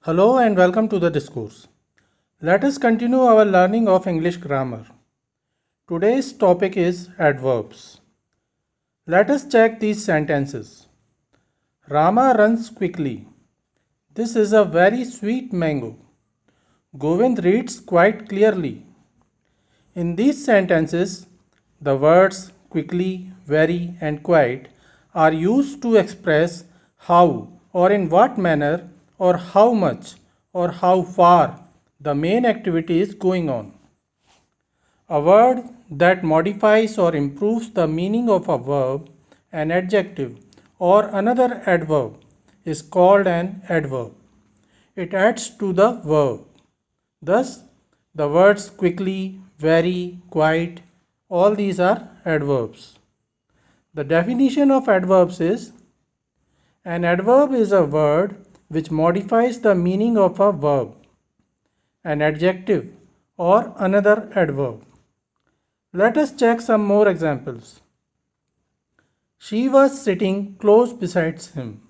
Hello and welcome to the discourse. Let us continue our learning of English grammar. Today's topic is adverbs. Let us check these sentences. Rama runs quickly. This is a very sweet mango. Govind reads quite clearly. In these sentences, the words quickly, very, and quite are used to express how or in what manner or how much or how far the main activity is going on. A word that modifies or improves the meaning of a verb, an adjective, or another adverb is called an adverb. It adds to the verb. Thus, the words quickly, very, quite, all these are adverbs. The definition of adverbs is an adverb is a word which modifies the meaning of a verb, an adjective, or another adverb. Let us check some more examples. She was sitting close beside him.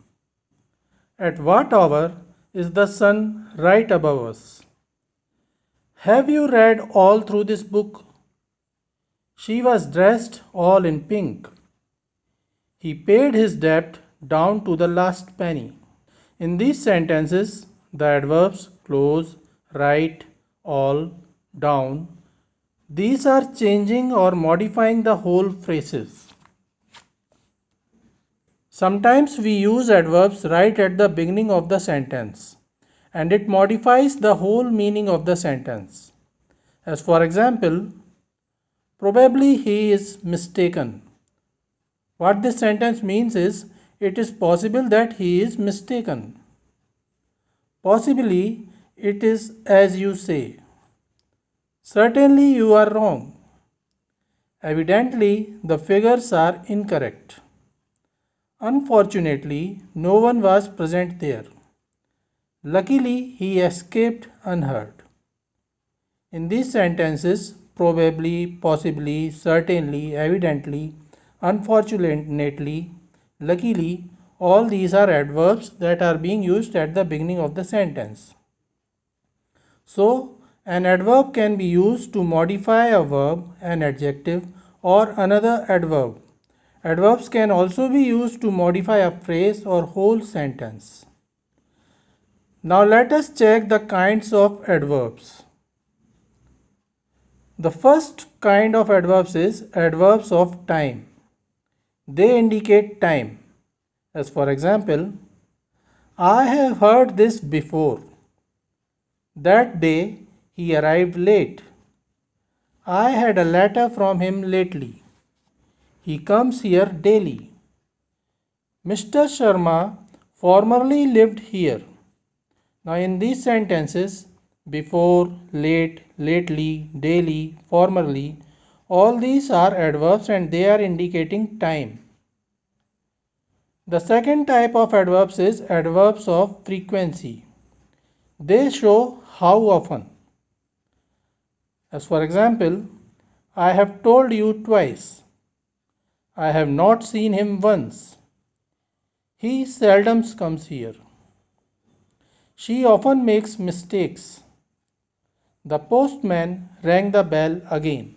At what hour is the sun right above us? Have you read all through this book? She was dressed all in pink. He paid his debt down to the last penny. In these sentences, the adverbs close, right, all, down, these are changing or modifying the whole phrases. Sometimes we use adverbs right at the beginning of the sentence and it modifies the whole meaning of the sentence. As for example, probably he is mistaken. What this sentence means is it is possible that he is mistaken. Possibly it is as you say. Certainly you are wrong. Evidently the figures are incorrect. Unfortunately, no one was present there. Luckily, he escaped unhurt. In these sentences, probably, possibly, certainly, evidently, unfortunately, luckily, all these are adverbs that are being used at the beginning of the sentence. So, an adverb can be used to modify a verb, an adjective, or another adverb. Adverbs can also be used to modify a phrase or whole sentence. Now let us check the kinds of adverbs. The first kind of adverbs is adverbs of time. They indicate time. As for example, I have heard this before. That day he arrived late. I had a letter from him lately. He comes here daily. Mr. Sharma formerly lived here. Now in these sentences, before, late, lately, daily, formerly, all these are adverbs and they are indicating time. The second type of adverbs is adverbs of frequency. They show how often. As for example, I have told you twice. I have not seen him once. He seldom comes here. She often makes mistakes. The postman rang the bell again.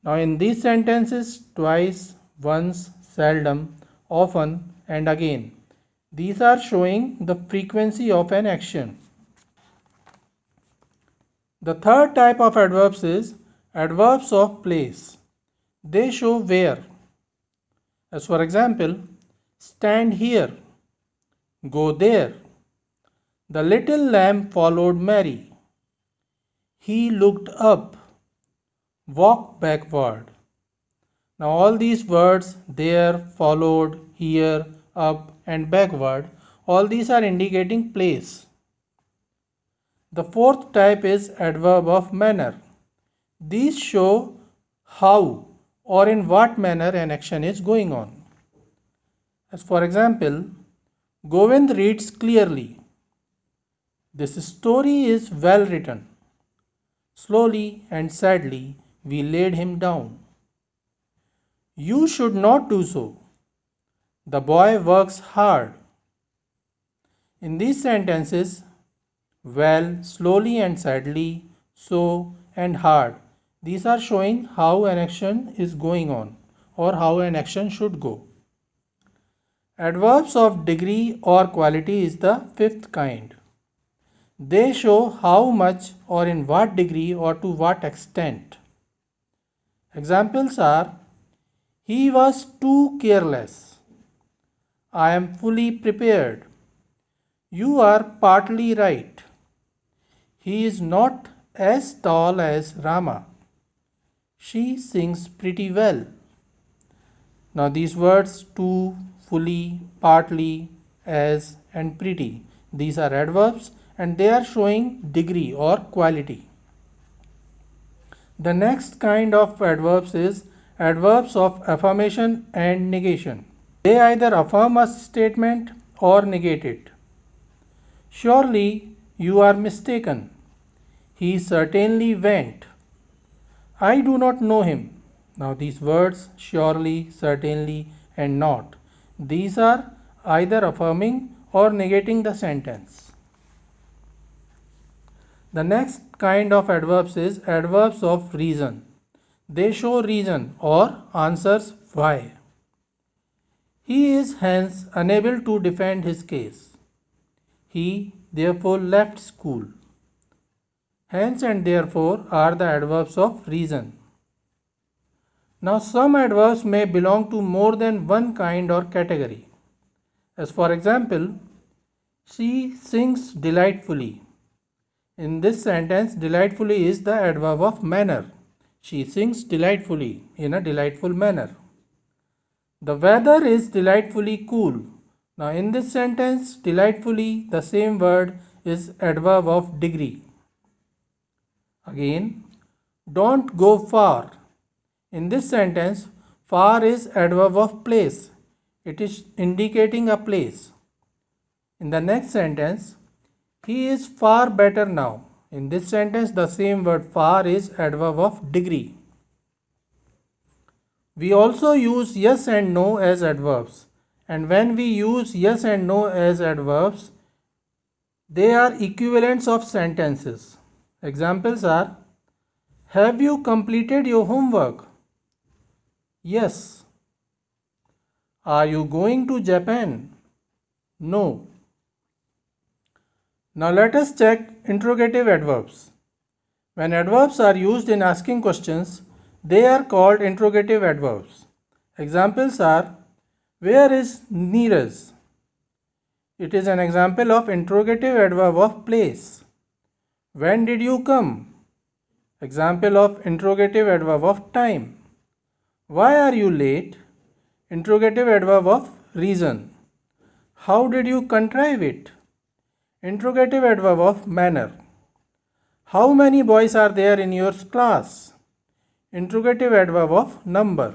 Now in these sentences, twice, once, seldom, often, and again. These are showing the frequency of an action. The third type of adverbs is adverbs of place. They show where. As for example, stand here, go there. The little lamb followed Mary. He looked up, walked backward. Now all these words there, followed, here, up and backward, all these are indicating place. The fourth type is adverb of manner. These show how or in what manner an action is going on. As for example, Govind reads clearly. This story is well written. Slowly and sadly we laid him down. You should not do so. The boy works hard. In these sentences, well, slowly and sadly, so and hard. These are showing how an action is going on or how an action should go. Adverbs of degree or quality is the fifth kind. They show how much or in what degree or to what extent. Examples are: he was too careless. I am fully prepared. You are partly right. He is not as tall as Rama. She sings pretty well. Now these words too, fully, partly, as and pretty, these are adverbs and they are showing degree or quality. The next kind of adverbs is adverbs of affirmation and negation. They either affirm a statement or negate it. Surely you are mistaken. He certainly went. I do not know him. Now these words surely, certainly and not, these are either affirming or negating the sentence. The next kind of adverbs is adverbs of reason. They show reason or answers why. He is hence unable to defend his case. He therefore left school. Hence and therefore are the adverbs of reason. Now some adverbs may belong to more than one kind or category. As for example, she sings delightfully. In this sentence, delightfully is the adverb of manner. She sings delightfully, in a delightful manner. The weather is delightfully cool. Now in this sentence, delightfully, the same word is adverb of degree. Again, don't go far. In this sentence, far is adverb of place. It is indicating a place. In the next sentence, he is far better now. In this sentence, the same word far is adverb of degree. We also use yes and no as adverbs. And when we use yes and no as adverbs, they are equivalents of sentences. Examples are: have you completed your homework? Yes. Are you going to Japan? No. Now let us check interrogative adverbs. When adverbs are used in asking questions, they are called interrogative adverbs. Examples are: where is Neeraj? It is an example of interrogative adverb of place. When did you come? Example of interrogative adverb of time. Why are you late? Interrogative adverb of reason. How did you contrive it? Interrogative adverb of manner. How many boys are there in your class? Interrogative adverb of number.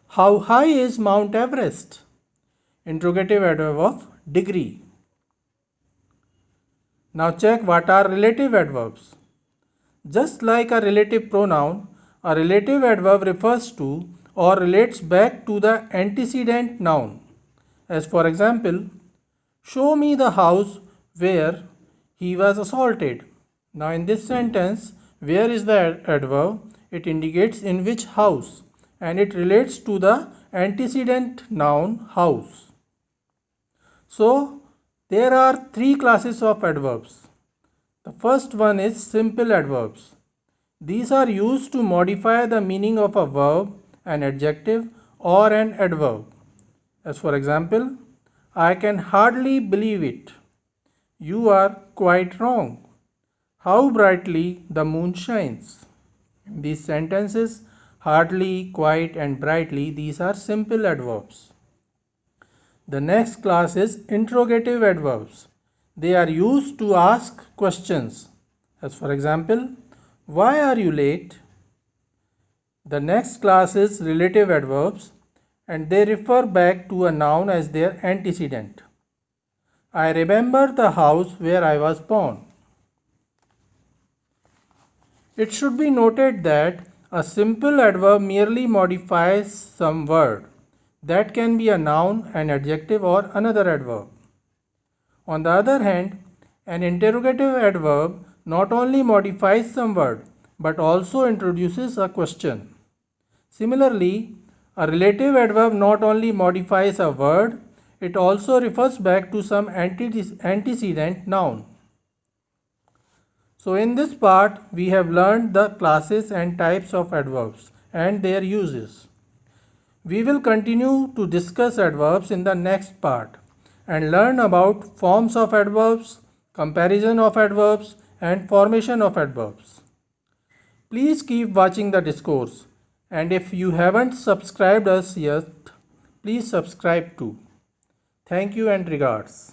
How high is Mount Everest? Interrogative adverb of degree. Now check what are relative adverbs. Just like a relative pronoun, a relative adverb refers to or relates back to the antecedent noun. As for example, show me the house where he was assaulted. Now in this sentence, where is the adverb? It indicates in which house and it relates to the antecedent noun house. So there are three classes of adverbs. The first one is simple adverbs. These are used to modify the meaning of a verb, an adjective or an adverb. As for example, I can hardly believe it. You are quite wrong. How brightly the moon shines. In these sentences, hardly, quite and brightly, these are simple adverbs. The next class is interrogative adverbs. They are used to ask questions. As for example, why are you late? The next class is relative adverbs and they refer back to a noun as their antecedent. I remember the house where I was born. It should be noted that a simple adverb merely modifies some word. That can be a noun, an adjective or another adverb. On the other hand, An interrogative adverb not only modifies some word but also introduces a question. Similarly, a relative adverb not only modifies a word, it also refers back to some antecedent noun. So in this part, we have learned the classes and types of adverbs and their uses. We will continue to discuss adverbs in the next part and learn about forms of adverbs, comparison of adverbs, and formation of adverbs. Please keep watching the discourse, and if you haven't subscribed us yet, please subscribe too. Thank you and regards.